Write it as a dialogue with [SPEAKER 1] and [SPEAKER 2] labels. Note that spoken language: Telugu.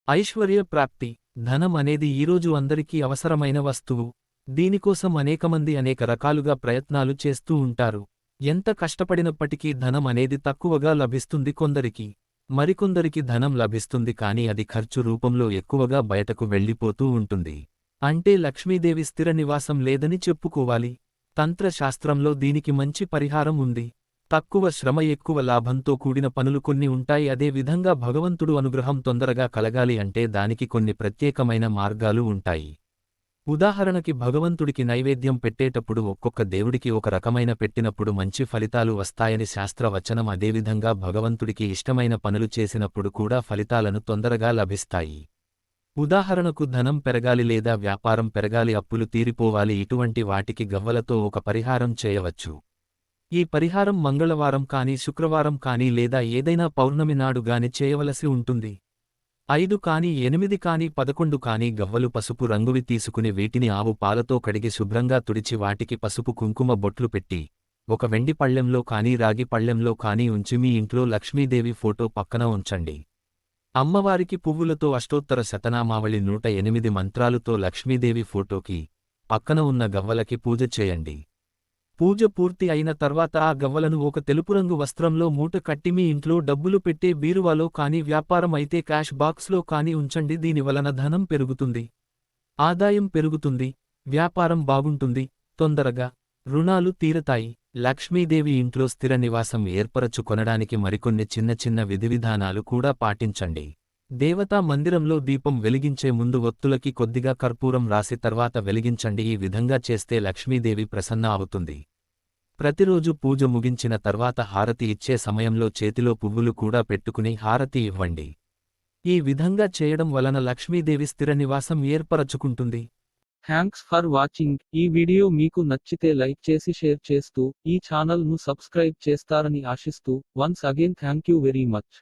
[SPEAKER 1] ఐశ్వర్య ప్రాప్తి. ధనం అనేది ఈరోజు అందరికీ అవసరమైన వస్తువు. దీనికోసం అనేకమంది అనేక రకాలుగా ప్రయత్నాలు చేస్తూ ఉంటారు. ఎంత కష్టపడినప్పటికీ ధనం అనేది తక్కువగా లభిస్తుంది కొందరికి. మరికొందరికి ధనం లభిస్తుంది కానీ అది ఖర్చు రూపంలో ఎక్కువగా బయటకు వెళ్ళిపోతూ ఉంటుంది. అంటే లక్ష్మీదేవి స్థిర నివాసం లేదని చెప్పుకోవాలి. తంత్రశాస్త్రంలో దీనికి మంచి పరిహారం ఉంది. తక్కువ శ్రమ ఎక్కువ లాభంతో కూడిన పనులు కొన్ని ఉంటాయి. అదే విధంగా భగవంతుడు అనుగ్రహం తొందరగా కలగాలి అంటే దానికి కొన్ని ప్రత్యేకమైన మార్గాలు ఉంటాయి. ఉదాహరణకి భగవంతుడికి నైవేద్యం పెట్టేటప్పుడు ఒక్కొక్క దేవుడికి ఒక రకమైన పెట్టినప్పుడు మంచి ఫలితాలు వస్తాయని శాస్త్రవచనం. అదేవిధంగా భగవంతుడికి ఇష్టమైన పనులు చేసినప్పుడు కూడా ఫలితాలను తొందరగా లభిస్తాయి. ఉదాహరణకు ధనం పెరగాలి లేదా వ్యాపారం పెరగాలి, అప్పులు తీరిపోవాలి, ఇటువంటి వాటికి గవ్వలతో ఒక పరిహారం చేయవచ్చు. ఈ పరిహారం మంగళవారం కానీ శుక్రవారం కానీ లేదా ఏదైనా పౌర్ణమి నాడు గాని చేయవలసి ఉంటుంది. 5 కానీ 8 కానీ 11 కానీ గవ్వలు పసుపు రంగువి తీసుకుని వీటిని ఆవు పాలతో కడిగి శుభ్రంగా తుడిచి వాటికి పసుపు కుంకుమ బొట్లు పెట్టి ఒక వెండి పళ్ళెంలో కానీ రాగి పళ్ళెంలో కానీ ఉంచి మీ ఇంట్లో లక్ష్మీదేవి ఫోటో పక్కన ఉంచండి. అమ్మవారికి పువ్వులతో అష్టోత్తర శతనామావళి 108 మంత్రాలుతో లక్ష్మీదేవి ఫోటోకి పక్కన ఉన్న గవ్వలకి పూజ చేయండి. పూజ పూర్తి అయిన తర్వాత ఆ గవ్వలను ఒక తెలుపురంగు వస్త్రంలో మూట కట్టి మీ ఇంట్లో డబ్బులు పెట్టే బీరువాలో కానీ వ్యాపారం అయితే క్యాష్ బాక్స్లో కానీ ఉంచండి. దీనివలన ధనం పెరుగుతుంది, ఆదాయం పెరుగుతుంది, వ్యాపారం బాగుంటుంది, తొందరగా రుణాలు తీరతాయి. లక్ష్మీదేవి ఇంట్లో స్థిర నివాసం ఏర్పరచుకొనడానికి మరికొన్ని చిన్న చిన్న విధివిధానాలు కూడా పాటించండి. దేవతా మందిరంలో దీపం వెలిగించే ముందు ఒత్తులకి కొద్దిగా కర్పూరం రాసి తర్వాత వెలిగించండి. ఈ విధంగా చేస్తే లక్ష్మీదేవి ప్రసన్న అవుతుంది. ప్రతిరోజు పూజ ముగించిన తర్వాత హారతి ఇచ్చే సమయంలో చేతిలో పువ్వులు కూడా పెట్టుకుని హారతి ఇవ్వండి. ఈ విధంగా చేయడం వలన లక్ష్మీదేవి స్థిర నివాసం ఏర్పరచుకుంటుంది.
[SPEAKER 2] Thanks for watching. ఈ వీడియో మీకు నచ్చితే లైక్ చేసి షేర్ చేస్తూ ఈ ఛానల్ ను సబ్స్క్రైబ్ చేస్తారని ఆశిస్తూ once again thank you very much.